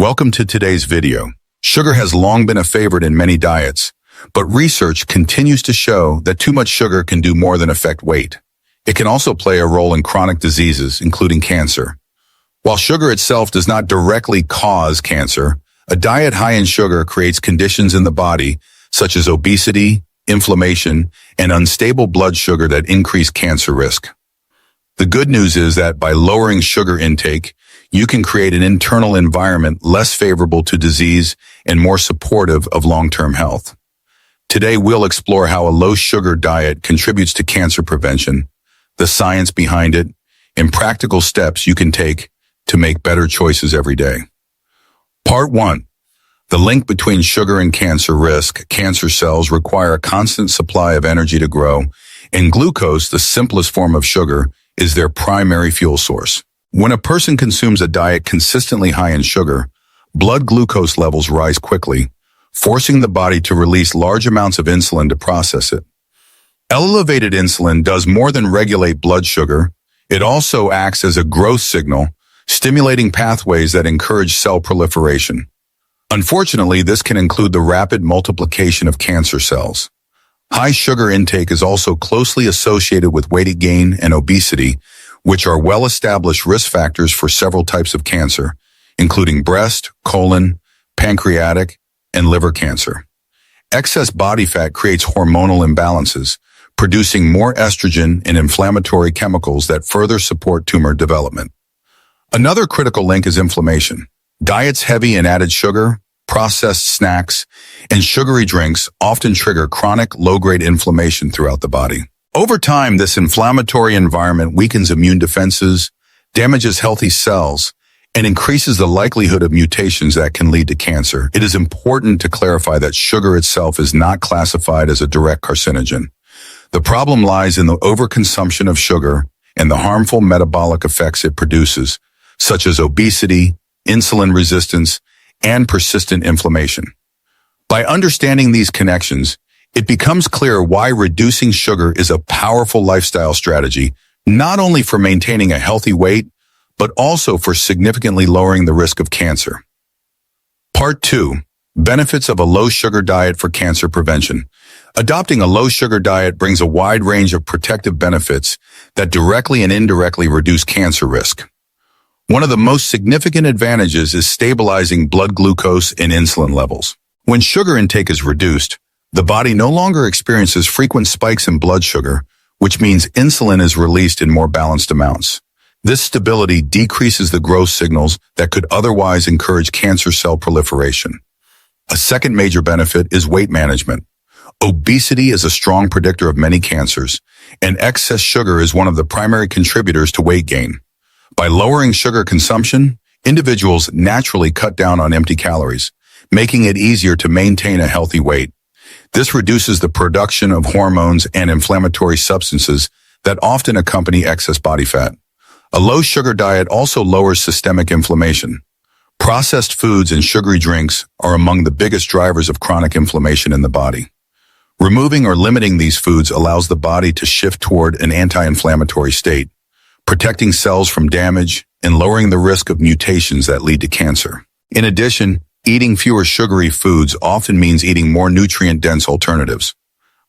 Welcome to today's video. Sugar has long been a favorite in many diets, but research continues to show that too much sugar can do more than affect weight. It can also play a role in chronic diseases, including cancer. While sugar itself does not directly cause cancer, a diet high in sugar creates conditions in the body, such as obesity, inflammation, and unstable blood sugar that increase cancer risk. The good news is that by lowering sugar intake, you can create an internal environment less favorable to disease and more supportive of long-term health. Today, we'll explore how a low-sugar diet contributes to cancer prevention, the science behind it, and practical steps you can take to make better choices every day. Part 1. The link between sugar and cancer risk. Cancer cells require a constant supply of energy to grow, and glucose, the simplest form of sugar, is their primary fuel source. When a person consumes a diet consistently high in sugar, blood glucose levels rise quickly, forcing the body to release large amounts of insulin to process it. Elevated insulin does more than regulate blood sugar. It also acts as a growth signal, stimulating pathways that encourage cell proliferation. Unfortunately, this can include the rapid multiplication of cancer cells. High sugar intake is also closely associated with weight gain and obesity, which are well-established risk factors for several types of cancer, including breast, colon, pancreatic, and liver cancer. Excess body fat creates hormonal imbalances, producing more estrogen and inflammatory chemicals that further support tumor development. Another critical link is inflammation. Diets heavy in added sugar, processed snacks, and sugary drinks often trigger chronic low-grade inflammation throughout the body. Over time, this inflammatory environment weakens immune defenses, damages healthy cells, and increases the likelihood of mutations that can lead to cancer. It is important to clarify that sugar itself is not classified as a direct carcinogen. The problem lies in the overconsumption of sugar and the harmful metabolic effects it produces, such as obesity, insulin resistance, and persistent inflammation. By understanding these connections, it becomes clear why reducing sugar is a powerful lifestyle strategy, not only for maintaining a healthy weight, but also for significantly lowering the risk of cancer. Part 2. Benefits of a low-sugar diet for cancer prevention. Adopting a low-sugar diet brings a wide range of protective benefits that directly and indirectly reduce cancer risk. One of the most significant advantages is stabilizing blood glucose and insulin levels. When sugar intake is reduced, the body no longer experiences frequent spikes in blood sugar, which means insulin is released in more balanced amounts. This stability decreases the growth signals that could otherwise encourage cancer cell proliferation. A second major benefit is weight management. Obesity is a strong predictor of many cancers, and excess sugar is one of the primary contributors to weight gain. By lowering sugar consumption, individuals naturally cut down on empty calories, making it easier to maintain a healthy weight. This reduces the production of hormones and inflammatory substances that often accompany excess body fat. A low-sugar diet also lowers systemic inflammation. Processed foods and sugary drinks are among the biggest drivers of chronic inflammation in the body. Removing or limiting these foods allows the body to shift toward an anti-inflammatory state, protecting cells from damage and lowering the risk of mutations that lead to cancer. In addition, eating fewer sugary foods often means eating more nutrient-dense alternatives.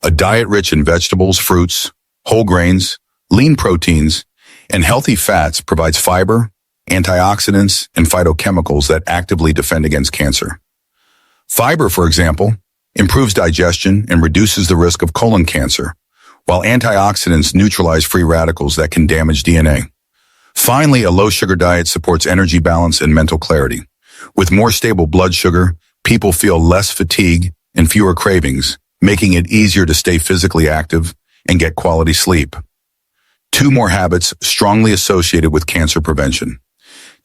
A diet rich in vegetables, fruits, whole grains, lean proteins, and healthy fats provides fiber, antioxidants, and phytochemicals that actively defend against cancer. Fiber, for example, improves digestion and reduces the risk of colon cancer, while antioxidants neutralize free radicals that can damage DNA. Finally, a low-sugar diet supports energy balance and mental clarity. With more stable blood sugar, people feel less fatigue and fewer cravings, making it easier to stay physically active and get quality sleep. 2 more habits strongly associated with cancer prevention.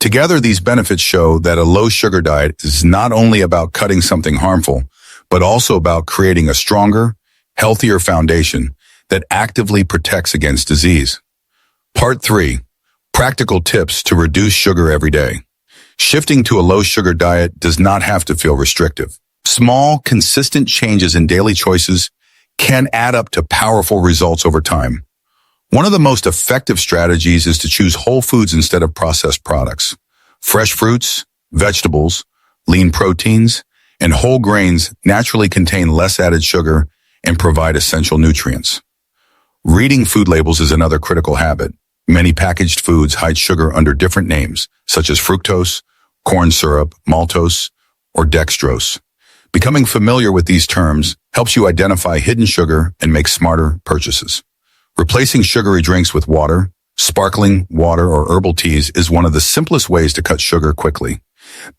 Together, these benefits show that a low-sugar diet is not only about cutting something harmful, but also about creating a stronger, healthier foundation that actively protects against disease. Part 3. Practical tips to reduce sugar every day. Shifting to a low-sugar diet does not have to feel restrictive. Small, consistent changes in daily choices can add up to powerful results over time. One of the most effective strategies is to choose whole foods instead of processed products. Fresh fruits, vegetables, lean proteins, and whole grains naturally contain less added sugar and provide essential nutrients. Reading food labels is another critical habit. Many packaged foods hide sugar under different names, such as fructose, corn syrup, maltose, or dextrose. Becoming familiar with these terms helps you identify hidden sugar and make smarter purchases. Replacing sugary drinks with water, sparkling water, or herbal teas is one of the simplest ways to cut sugar quickly.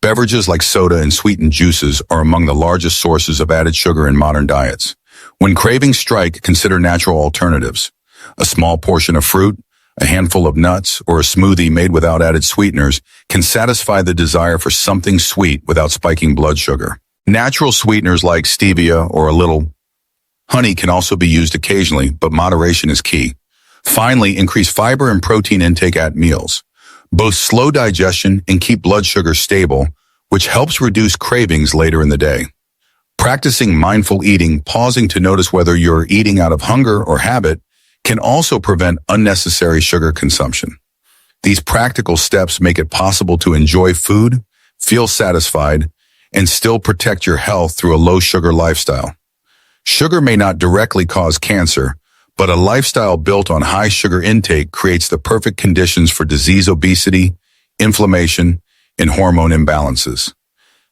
Beverages like soda and sweetened juices are among the largest sources of added sugar in modern diets. When cravings strike, consider natural alternatives. A small portion of fruit, a handful of nuts, or a smoothie made without added sweeteners can satisfy the desire for something sweet without spiking blood sugar. Natural sweeteners like stevia or a little honey can also be used occasionally, but moderation is key. Finally, increase fiber and protein intake at meals. Both slow digestion and keep blood sugar stable, which helps reduce cravings later in the day. Practicing mindful eating, pausing to notice whether you're eating out of hunger or habit, can also prevent unnecessary sugar consumption. These practical steps make it possible to enjoy food, feel satisfied, and still protect your health through a low-sugar lifestyle. Sugar may not directly cause cancer, but a lifestyle built on high sugar intake creates the perfect conditions for disease, obesity, inflammation, and hormone imbalances.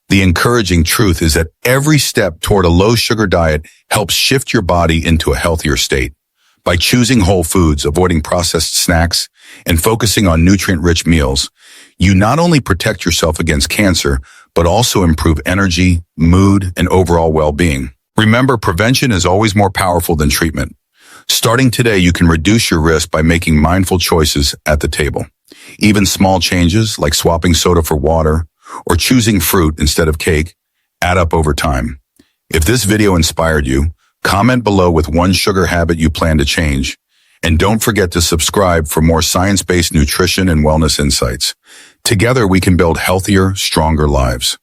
The encouraging truth is that every step toward a low-sugar diet helps shift your body into a healthier state. By choosing whole foods, avoiding processed snacks, and focusing on nutrient-rich meals, you not only protect yourself against cancer, but also improve energy, mood, and overall well-being. Remember, prevention is always more powerful than treatment. Starting today, you can reduce your risk by making mindful choices at the table. Even small changes, like swapping soda for water or choosing fruit instead of cake, add up over time. If this video inspired you, comment below with one sugar habit you plan to change. And don't forget to subscribe for more science-based nutrition and wellness insights. Together, we can build healthier, stronger lives.